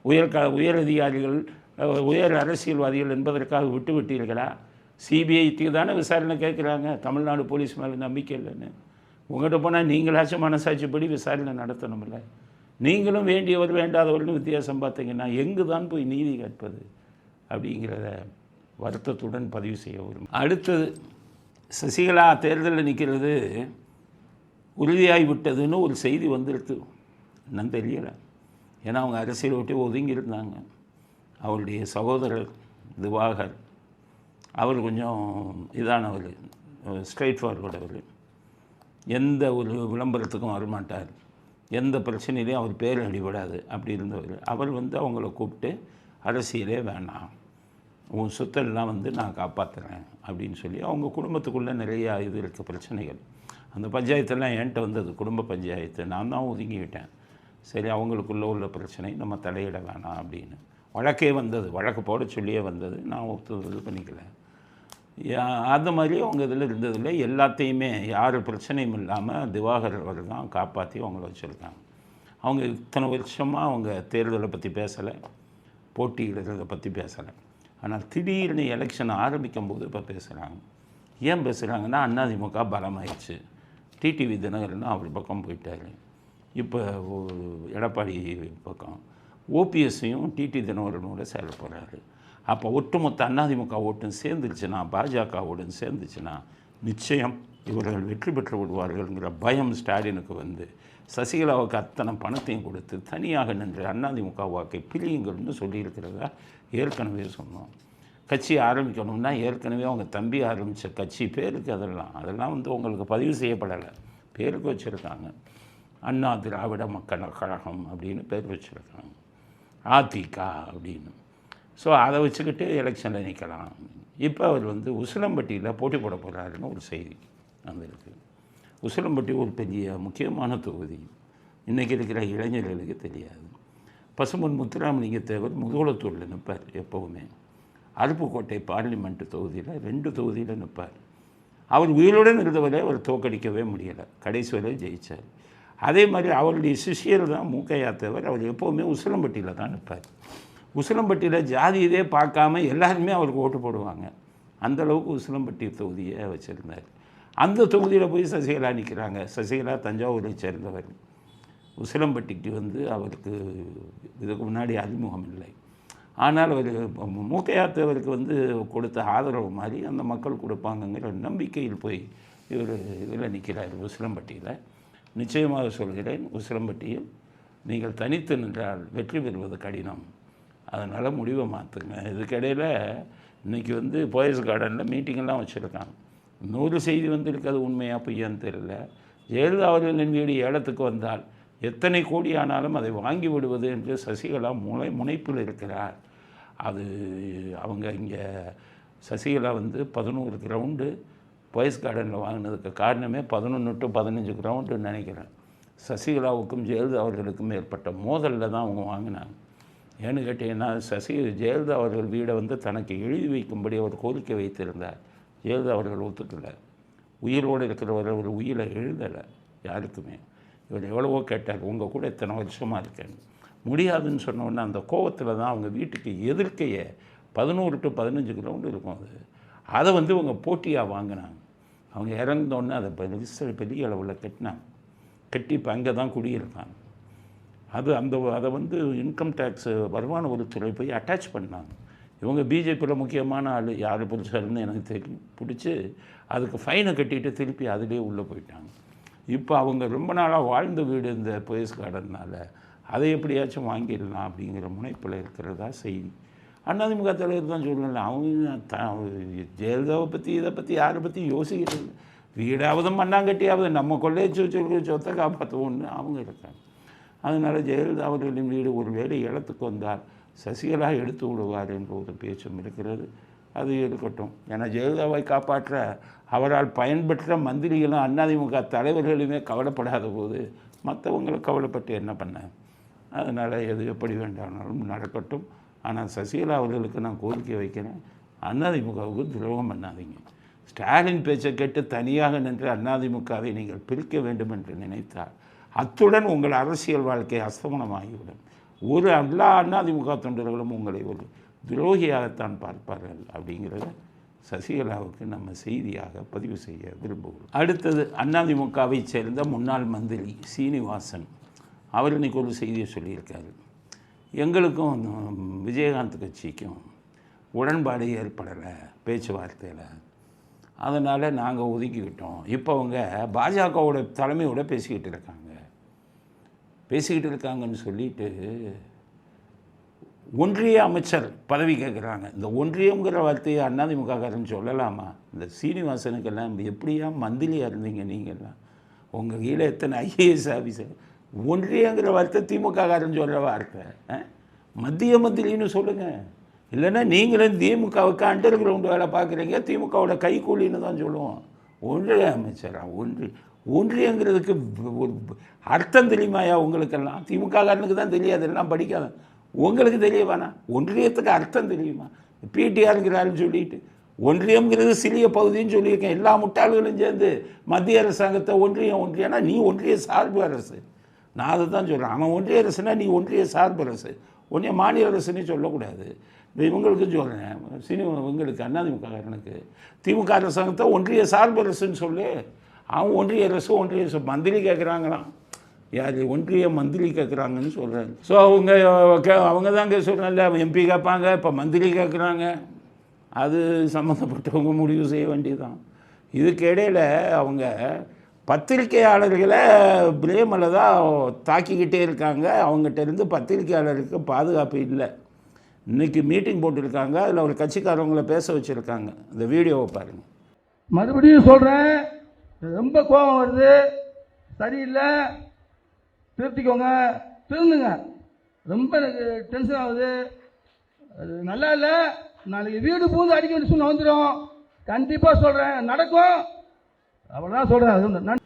உயர் அதிகாரிகள் உயர் அரசியல்வாதிகள் என்பதற்காக விட்டு விட்டீர்களா? சிபிஐக்கு தானே விசாரணை கேட்குறாங்க, தமிழ்நாடு போலீஸ் மேலே நம்பிக்கை இல்லைன்னு. உங்கள்கிட்ட போனால் நீங்களாச்சும் மனசாட்சிப்படி விசாரணை நடத்தணும்ல. நீங்களும் வேண்டியவர் வேண்டாதவர்னு வித்தியாசம் பார்த்தீங்கன்னா எங்கு தான் போய் நீதி கேட்பது அப்படிங்கிறத வருத்தத்துடன் பதிவு செய்ய வரும். அடுத்தது, சசிகலா தேர்தலில் நிற்கிறது உறுதியாகி விட்டதுன்னு ஒரு செய்தி வந்துடுது. என்னன்னு தெரியலை. ஏன்னா அவங்க அரசியல் விட்டு ஒதுங்கியிருந்தாங்க. அவருடைய சகோதரர் திவாகர் அவர் கொஞ்சம் இதானவர், ஸ்ட்ரைட் ஃபார்வர்டவர், எந்த ஒரு விளம்பரத்துக்கும் வரமாட்டார், எந்த பிரச்சனையிலையும் அவர் பேர் அடிபடாது அப்படி இருந்தவர். அவர் அவங்கள கூப்பிட்டு அரசியலே வேணாம், உன் சொத்தெல்லாம் நான் காப்பாற்றுறேன் அப்படின்னு சொல்லி அவங்க குடும்பத்துக்குள்ளே நிறையா இது இருக்க பிரச்சனைகள். அந்த பஞ்சாயத்தெல்லாம் என்கிட்ட வந்தது, குடும்ப பஞ்சாயத்து. நான் தான் ஒதுங்கிவிட்டேன். சரி, அவங்களுக்குள்ளே உள்ள பிரச்சனை நம்ம தலையிட வேணாம் அப்படின்னு வழக்கே வந்தது, வழக்கு போட சொல்லியே வந்தது. நான் இது பண்ணிக்கல. அந்த மாதிரி அவங்க இதில் இருந்ததில்லை. எல்லாத்தையுமே யார் பிரச்சனையும் இல்லாமல் திவாகர் அவர் தான் காப்பாற்றி அவங்கள வச்சுருக்காங்க. அவங்க இத்தனை வருஷமாக அவங்க தேர்தலை பற்றி பேசலை, போட்டியிடுறதை பற்றி பேசலை. ஆனால் திடீர்னு எலெக்ஷன் ஆரம்பிக்கும் போது இப்போ பேசுகிறாங்க. ஏன் பேசுகிறாங்கன்னா அதிமுக பலமாயிடுச்சு, டிடிவி தினகரன் அவர் பக்கம் போயிட்டார், இப்போ எடப்பாடி பக்கம் ஓபிஎஸ்ஸையும் டிடி தினகரனோட செயல்படுறாரு. அப்போ ஒட்டுமொத்த அதிமுக ஓட்டும் சேர்ந்துருச்சுன்னா, பாஜகவோடு சேர்ந்துச்சுன்னா நிச்சயம் இவர்கள் வெற்றி பெற்று விடுவார்கள்ங்கிற பயம் ஸ்டாலினுக்கு சசிகலாவுக்கு அத்தனை பணத்தையும் கொடுத்து தனியாக நின்று அதிமுக வாக்கை பிரியுங்கள்னு சொல்லியிருக்கிறதா ஏற்கனவே சொன்னோம். கட்சி ஆரம்பிக்கணும்னா ஏற்கனவே அவங்க தம்பி ஆரம்பித்த கட்சி பேருக்கு அதெல்லாம் உங்களுக்கு பதிவு செய்யப்படலை, பேருக்கு வச்சுருக்காங்க. அண்ணா திராவிட மக்கள் கழகம் அப்படின்னு பேர் வச்சுருக்காங்க, அதிக அப்படின்னு. ஸோ அதை வச்சுக்கிட்டு எலெக்ஷனில் நிற்கலாம். இப்போ அவர் உசிலம்பட்டியில் போட்டி போட போகிறாருன்னு ஒரு செய்தி வந்திருக்கு. உசிலம்பட்டி ஒரு பெரிய முக்கியமான தொகுதி, இன்றைக்கி இருக்கிற இளைஞர்களுக்கு தெரியாது. பசும்பொன் முத்துராமலிங்க தேவர் முதுகுளத்தூரில் நிற்பார் எப்போவுமே. அருப்புக்கோட்டை பார்லிமெண்ட்டு தொகுதியில் 2 தொகுதியில் நிற்பார். அவர் உயிருடன் இருந்தவரை அவர் தோற்கடிக்கவே முடியலை, கடைசி வரை ஜெயித்தார். அதே மாதிரி அவருடைய சிஷியர் தான் மூக்கையா தேவர். அவர் எப்போவுமே உசிலம்பட்டியில் தான் நிற்பார். உசிலம்பட்டியில் ஜாதி இதே பார்க்காம எல்லாருமே அவருக்கு ஓட்டு போடுவாங்க. அந்தளவுக்கு உசிலம்பட்டி தொகுதியை வச்சுருந்தார். அந்த தொகுதியில் போய் சசிகலா நிற்கிறாங்க. சசிகலா தஞ்சாவூரை சேர்ந்தவர். உசிலம்பட்டிக்கு அவருக்கு இதுக்கு முன்னாடி அறிமுகம் இல்லை. ஆனால் அவர் மூக்கையா தேவருக்கு கொடுத்த ஆதரவு மாதிரி அந்த மக்கள் கொடுப்பாங்கங்கிற நம்பிக்கையில் போய் இவர் இதில் நிற்கிறார் உசிலம்பட்டியில். நிச்சயமாக சொல்கிறேன், உசிலம்பட்டியில் நீங்கள் தனித்து நின்றால் வெற்றி பெறுவது கடினம். அதனால் முடிவை மாற்றுங்க. இதுக்கிடையில் இன்றைக்கி போயஸ் கார்டனில் மீட்டிங்கெல்லாம் வச்சுருக்காங்க. இன்னொரு செய்தி இருக்காது, உண்மையாக பொய்யான்னு தெரியல. ஜெயலலிதா அவர்களின் வீடு ஏலத்துக்கு வந்தால் எத்தனை கோடி ஆனாலும் அதை வாங்கி விடுவது என்று சசிகலா முனைப்பில் இருக்கிறார். அது அவங்க இங்கே சசிகலா 11 கிரவுண்டு பாய்ஸ் கார்டனில் வாங்கினதுக்கு காரணமே 11 to 15 கிரவுண்டுன்னு நினைக்கிறேன். சசிகலாவுக்கும் ஜெயலலிதா அவர்களுக்கும் ஏற்பட்ட மோதலில் தான் அவங்க வாங்கினாங்க. ஏன்னு கேட்டிங்கன்னா, ஜெயலலிதா அவர்கள் வீடை தனக்கு எழுதி வைக்கும்படி அவர் கோரிக்கை வைத்திருந்தார். ஜெயலலிதா அவர்கள் ஒத்துக்கல. உயிரோடு இருக்கிறவர் ஒரு உயிரை எழுதலை யாருக்குமே. இவர் எவ்வளவோ கேட்டார், உங்கள் கூட இத்தனை வருஷமாக இருக்கேன், முடியாதுன்னு சொன்னோன்னே அந்த கோவத்தில் தான் அவங்க வீட்டுக்கு எதிர்க்கையே 11 to 15 கிரவுண்டு இருக்கும். அதை இவங்க போட்டியாக வாங்கினாங்க. அவங்க இறந்தோடனே அதை பெரிய அளவில் கட்டி இப்போ அங்கே தான் குடியிருக்காங்க. அதை இன்கம் டேக்ஸ் வருமான வரித்துறை போய் அட்டாச் பண்ணாங்க. இவங்க பிஜேபியில் முக்கியமான ஆள், யார் புதுசாருன்னு எனக்கு தெரியும், பிடிச்சி அதுக்கு ஃபைனை கட்டிட்டு திருப்பி அதிலே உள்ளே போயிட்டாங்க. இப்போ அவங்க ரொம்ப நாளாக வாழ்ந்த வீடு இந்த போயஸ் கார்டனால் அதை எப்படியாச்சும் வாங்கிடலாம் அப்படிங்கிற முனைப்பில் இருக்கிறதா செய்தி. அதிமுக தலைவர் தான் சொல்லல. அவங்க ஜெயலலிதாவை பற்றி இதை பற்றி யாரை பற்றி யோசிக்கிறது? வீடாவது மண்ணாங்கட்டியாவது நம்ம கொள்ளையச்சு சொத்தை காப்பாற்றுவோன்னு அவங்க இருக்காங்க. அதனால் ஜெயலலிதா அவர்களின் வீடு ஒரு வேளை இடத்துக்கு வந்தால் சசிகலா எடுத்து விடுவார் என்ற ஒரு பேச்சும் இருக்கிறது. அது இருக்கட்டும். ஏன்னா ஜெயலலிதாவை காப்பாற்ற அவரால் பயன்பெற்ற மந்திரிகளும் அதிமுக தலைவர்களுமே கவலைப்படாத போது மற்றவங்களை கவலைப்பட்டு என்ன பண்ண? அதனால் எது எப்படி வேண்டானாலும் நடக்கட்டும். ஆனால் சசிகலா அவர்களுக்கு நான் கோரிக்கை வைக்கிறேன், அதிமுகவுக்கு துரோகம் பண்ணாதீங்க. ஸ்டாலின் பேச்சை கேட்டு தனியாக நின்று அதிமுகவை நீங்கள் பிரிக்க வேண்டும் என்று நினைத்தால் அத்துடன் உங்கள் அரசியல் வாழ்க்கை அஸ்தமனமாகிவிடும். ஒரு எல்லா அதிமுக தொண்டர்களும் உங்களை ஒரு துரோகியாகத்தான் பார்ப்பார்கள். அப்படிங்கிறத சசிகலாவுக்கு நம்ம செய்தியாக பதிவு செய்ய விரும்புகிறோம். அடுத்தது அதிமுகவை சேர்ந்த முன்னாள் மந்திரி சீனிவாசன் அவர் இன்றைக்கி ஒரு செய்தியை சொல்லியிருக்காரு. எங்களுக்கும் விஜயகாந்த் கட்சிக்கும் உடன்பாடு ஏற்படலை பேச்சுவார்த்தையில், அதனால் நாங்கள் ஒதுக்கிக்கிட்டோம். இப்போ அவங்க பாஜகவோட தலைமையோட பேசிக்கிட்டு இருக்காங்கன்னு சொல்லிட்டு ஒன்றிய அமைச்சர் பதவி கேட்குறாங்க. இந்த ஒன்றியங்கிற வார்த்தையை அதிமுககாரன் சொல்லலாமா? இந்த சீனிவாசனுக்கெல்லாம் எப்படியா மந்திரியாக இருந்தீங்க நீங்கள்லாம்? உங்கள் கீழே எத்தனை ஐஏஎஸ் ஆஃபீஸர்? ஒன்றியங்கிற வார்த்தை திமுககாரன் சொல்கிற வார்த்தை. மத்திய மந்திரின்னு சொல்லுங்கள். இல்லைன்னா நீங்களும் திமுகவுக்கு அண்டர் கிரவுண்டு வேலை பார்க்குறீங்க, திமுகவோட கைக்கூலின்னு தான் சொல்லுவோம். ஒன்றிய அமைச்சரா? ஒன்றியங்கிறதுக்கு ஒரு அர்த்தம் தெரியுமாயா உங்களுக்கெல்லாம்? திமுககாரனுக்கு தான் தெரியாது, எல்லாம் படிக்காத. உங்களுக்கு தெரிய வேணாம். ஒன்றியத்துக்கு அர்த்தம் தெரியுமா? பிடிஆருங்கிறாருன்னு சொல்லிட்டு ஒன்றியம்ங்கிறது சிறிய பகுதின்னு சொல்லியிருக்கேன். எல்லா முட்டாள்களும் சேர்ந்து மத்திய அரசாங்கத்தை ஒன்றியம்னா நீ ஒன்றிய சார்பு அரசு. நான் அதை தான் சொல்கிறேன். அவன் ஒன்றிய அரசுனா நீ ஒன்றிய சார்பு அரசு, ஒன்றிய மாநில அரசுன்னு சொல்லக்கூடாது. இவங்களுக்கு சொல்கிறேன், இவங்களுக்கு அதிமுககாரனுக்கு திமுக அரசாங்கத்தை ஒன்றிய சார்பு அரசுன்னு சொல்லு. அவன் ஒன்றிய அரசு மந்திரி கேட்குறாங்களாம். யார் ஒன்றிய மந்திரி கேட்குறாங்கன்னு சொல்கிறாரு. ஸோ அவங்க தாங்க சொல்கிறேன்ல, எம்பி கேட்பாங்க, இப்போ மந்திரி கேட்குறாங்க. அது சம்மந்தப்பட்டவங்க முடிவு செய்ய வேண்டியதுதான். இதுக்கு இடையில் அவங்க பத்திரிகையாளர்களை பிரேமலதா தாக்கிக்கிட்டே இருக்காங்க. அவங்ககிட்ட பத்திரிகையாளருக்கு பாதுகாப்பு இல்லை. இன்றைக்கி மீட்டிங் போட்டிருக்காங்க, அதில் ஒரு கட்சிக்காரவங்களை பேச வச்சுருக்காங்க. இந்த வீடியோவை பாருங்கள். மறுபடியும் சொல்கிறேன், ரொம்ப கோபம் வருது, சரியில்லை, திருத்திக்கோங்க, திருந்துங்க. ரொம்ப எனக்கு டென்ஷன் ஆகுது, அது நல்லா இல்லை. நாளைக்கு வீடு பூந்து அடிக்க வேண்டிய சூழ்நிலை வந்துடும். கண்டிப்பாக சொல்கிறேன், நடக்கும். அவ்வளோதான் சொல்கிறேன்.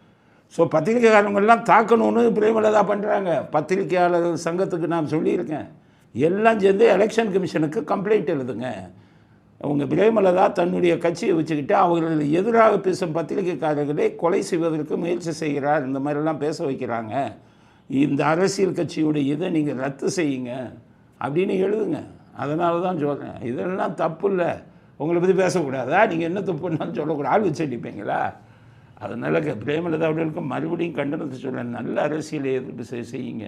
ஸோ பத்திரிகைக்காரங்கெல்லாம் தாக்கணும்னு பிரேமலதா பண்ணுறாங்க. பத்திரிகையாளர் சங்கத்துக்கு நான் சொல்லியிருக்கேன், எல்லாம் சேர்ந்து எலெக்ஷன் கமிஷனுக்கு கம்ப்ளைண்ட் எழுதுங்க. அவங்க பிரேமலதா தன்னுடைய கட்சியை வச்சுக்கிட்டு அவர்கள் எதிராக பேசும் பத்திரிகைக்காரர்களை கொலை செய்வதற்கு முயற்சி செய்கிறார், இந்த மாதிரிலாம் பேச வைக்கிறாங்க. இந்த அரசியல் கட்சியுடைய இதை நீங்கள் ரத்து செய்யுங்க அப்படின்னு எழுதுங்க. அதனால தான் சொல்கிறேன், இதெல்லாம் தப்பு இல்லை. உங்களை பற்றி பேசக்கூடாதா? நீங்கள் என்ன தப்புன்னாலும் சொல்லக்கூடாது, ஆள் வச்சு அடிப்பீங்களா? அதனால் பிரேமலதா அவர்களுக்கு மறுபடியும் கண்டனத்தை சொல்கிறேன், நல்ல அரசியலை எதிர்ப்பு செய்யுங்க.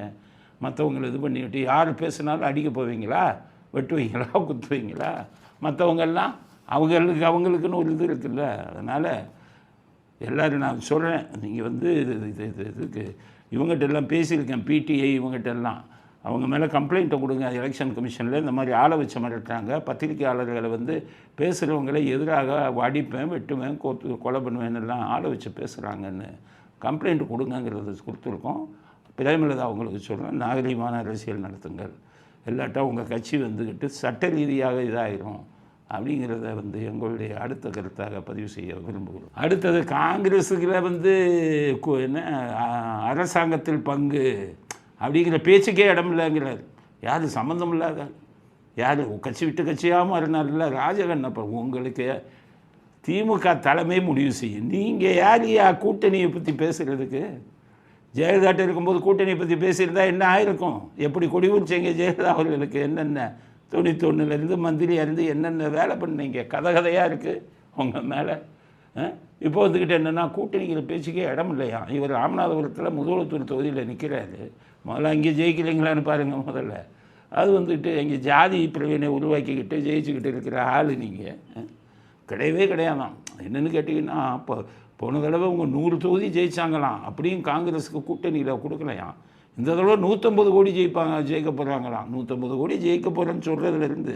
மற்றவங்களை இது பண்ணிவிட்டு யார் பேசினாலும் அடிக்க போவீங்களா, வெட்டுவீங்களா, குத்துவீங்களா? மற்றவங்கெல்லாம் அவங்களுக்குன்னு ஒரு இது இருக்குல்ல. அதனால் எல்லோரும் நான் சொல்கிறேன், நீங்கள் இதுக்கு இவங்ககிட்ட எல்லாம் பேசியிருக்கேன், பிடிஐ இவங்ககிட்ட எல்லாம் அவங்க மேலே கம்ப்ளைண்ட்டை கொடுங்க. எலெக்ஷன் கமிஷனில் இந்த மாதிரி ஆளை வச்சு மிரட்டுறாங்க, பத்திரிகையாளர்களை பேசுகிறவங்களை எதிராக அடிப்பேன், வெட்டுவேன், கொலை பண்ணுவேன் எல்லாம் ஆளை வச்சு பேசுகிறாங்கன்னு கம்ப்ளைண்ட் கொடுங்கங்கிறது கொடுத்துருக்கோம். பிரேமலதா அவங்களுக்கு சொல்கிறேன், நாகரிகமான அரசியல் நடத்துங்கள். இல்லாட்டா உங்கள் கட்சி வந்துக்கிட்டு சட்ட ரீதியாக இதாகிடும் அப்படிங்கிறத எங்களுடைய அடுத்த கருத்தாக பதிவு செய்ய விரும்புகிறோம். அடுத்தது காங்கிரஸுக்குள்ள என்ன அரசாங்கத்தில் பங்கு அப்படிங்கிற பேச்சுக்கே இடம் இல்லைங்கிறார். யார் சம்மந்தம் இல்லாத யார் கட்சி விட்டு கட்சியாக மாறினார்ல ராஜகண்ணப்ப. உங்களுக்கு திமுக தலைமை முடிவு செய்யும். நீங்கள் யார் கூட்டணியை பற்றி பேசுகிறதுக்கு? ஜெயலலிதா இருக்கும்போது கூட்டணியை பற்றி பேசியிருந்தா என்ன ஆயிருக்கும்? எப்படி கொடி பிடிச்சிங்க ஜெயலலிதா அவர்களுக்கு? என்னென்ன 91லேருந்து மந்திரியாக இருந்து என்னென்ன வேலை பண்ணீங்க? கதையாக இருக்குது உங்கள் மேலே. இப்போ என்னென்னா கூட்டணிங்கிற பேச்சுக்கே இடம் இல்லையா? இவர் ராமநாதபுரத்தில் முதலத்தூர் தொகுதியில் நிற்கிறாரு. முதல்ல அங்கே ஜெயிக்கலைங்களான்னு பாருங்கள். முதல்ல அது எங்கள் ஜாதி பிரிவினை உருவாக்கிக்கிட்டு ஜெயிச்சுக்கிட்டு இருக்கிற ஆள் நீங்கள் கிடையவே கிடையாதான். என்னென்னு கேட்டிங்கன்னா, போன தடவை உங்கள் 100 தொகுதி ஜெயிச்சாங்களாம், அப்படியும் காங்கிரஸுக்கு கூட்டணியில் கொடுக்கலையாம். இந்த தடவை 150 கோடி ஜெயிக்க போகிறாங்களாம். 150 கோடி ஜெயிக்க போகிறேன்னு சொல்கிறதுலேருந்து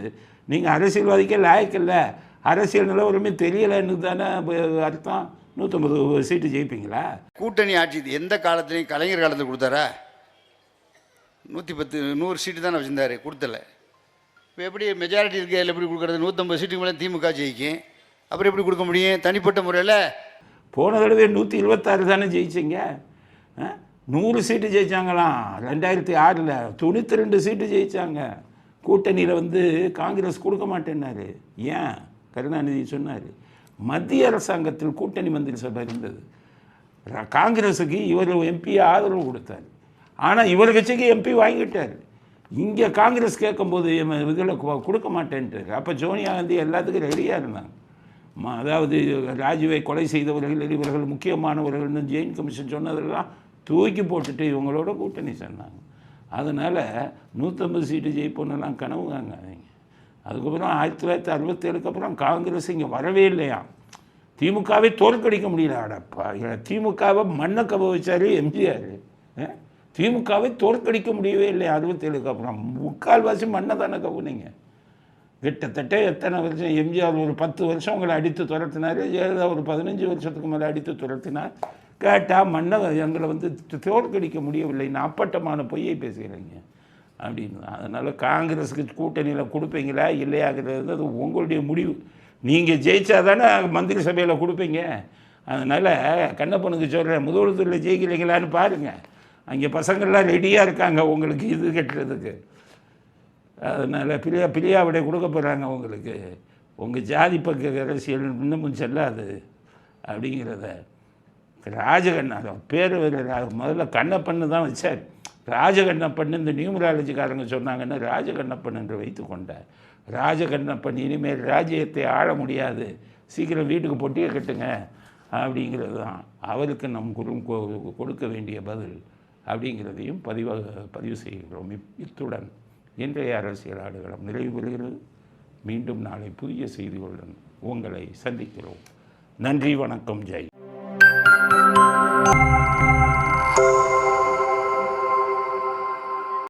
நீங்கள் அரசியல்வாதிக்கே லாயக்கில்லை, அரசியல் நிலவரமே தெரியலைன்னு தானே அர்த்தம். 150 சீட்டு ஜெயிப்பீங்களா? கூட்டணி ஆட்சி எந்த காலத்துலையும் கலைஞர் காலத்தில் கொடுத்தாரா? 110 100 சீட்டு தானே வச்சுருந்தார், கொடுத்தல. இப்போ எப்படி மெஜாரிட்டி இருக்குது, அதில் எப்படி கொடுக்குறது? 150 சீட்டுக்கு மேலே திமுக ஜெயிக்கும், அப்புறம் எப்படி கொடுக்க முடியும் தனிப்பட்ட முறையில்? போன தடவை 126 தானே ஜெயிச்சிங்க. 100 சீட்டு ஜெயித்தாங்களாம் 2006. 92 சீட்டு ஜெயித்தாங்க. கூட்டணியில் வந்து காங்கிரஸ் கொடுக்க மாட்டேன்னாரு. ஏன்? கருணாநிதி சொன்னார், மத்திய அரசாங்கத்தில் கூட்டணி மந்திரி சபை இருந்தது, காங்கிரஸுக்கு இவர் எம்பி ஆதரவு கொடுத்தார். ஆனால் இவர் கட்சிக்கு எம்பி வாங்கிட்டார். இங்கே காங்கிரஸ் கேட்கும்போது இதில் கொடுக்க மாட்டேன்ட்டார். அப்போ சோனியா காந்தி எல்லாத்துக்கும் ரெடியாக இருந்தாங்க. அதாவது ராஜீவை கொலை செய்தவர்கள் இவர்கள் முக்கியமானவர்கள்னு ஜெயின் கமிஷன் சொன்னதெல்லாம் தூக்கி போட்டுட்டு இவங்களோட கூட்டணி சொன்னாங்க. அதனால் 150 சீட்டு ஜெயிப்போன்னெல்லாம் கனவு காங்காதீங்க. அதுக்கப்புறம் 1967 அப்புறம் காங்கிரஸ் இங்கே வரவே இல்லையா. திமுகவை தோற்கடிக்க முடியல. அடப்பா, திமுகவை மண்ணை கவ வச்சாரு எம்ஜிஆர். திமுகவை தோற்கடிக்க முடியவே இல்லை 67 அப்புறம். முக்கால்வாசி மண்ணை தானே கவுனீங்க. கிட்டத்தட்ட எத்தனை வருஷம்? எம்ஜிஆர் ஒரு 10 வருஷம் உங்களை அடித்து துரத்தினார், ஜெயலலிதா ஒரு 15 வருஷத்துக்கு மேலே அடித்து துரத்தினார். கேட்டால் மண்ணை எங்களை வந்து தோற்கடிக்க முடியவில்லைன்னு அப்பட்டமான பொய்யை பேசுகிறீங்க அப்படின்னு. அதனால் காங்கிரஸுக்கு கூட்டணியில் கொடுப்பீங்களா இல்லையாங்கிறது அது உங்களுடைய முடிவு. நீங்கள் ஜெயிச்சா தானே மந்திரி சபையில் கொடுப்பீங்க. அதனால் கண்ணப்பனுக்கு சொல்கிறேன், முதலமைச்சரில் ஜெயிக்கிறீங்களான்னு பாருங்கள். அங்கே பசங்கள்லாம் ரெடியாக இருக்காங்க உங்களுக்கு இது கட்டுறதுக்கு. அதனால் பிரியாவிடை கொடுக்க போகிறாங்க உங்களுக்கு. உங்கள் ஜாதி பக்க அரசியல் இன்னமும் செல்லாது அப்படிங்கிறத. ராஜகண்ணா பேர் முதல்ல கண்ணப்பண்ணு தான் வச்சார். ராஜகண்ணப்பண்ணு இந்த நியூமராலஜிக்காரங்க சொன்னாங்கன்னு ராஜகண்ணப்பன் என்று வைத்து கொண்டார். ராஜகண்ணப்பன் இனிமேல் ராஜ்யத்தை ஆள முடியாது, சீக்கிரம் வீட்டுக்கு பொட்டியை கட்டுங்க அப்படிங்கிறது தான் அவருக்கு நம் கொடுக்க வேண்டிய பதில் அப்படிங்கிறதையும் பதிவு செய்கிறோம். இத்துடன் இன்றைய அரசியல் ஆடுகளம் நிறைவு பெறுகிறது. மீண்டும் நாளை புதிய செய்திகளுடன் உங்களை சந்திக்கிறோம். நன்றி, வணக்கம், ஜெய்.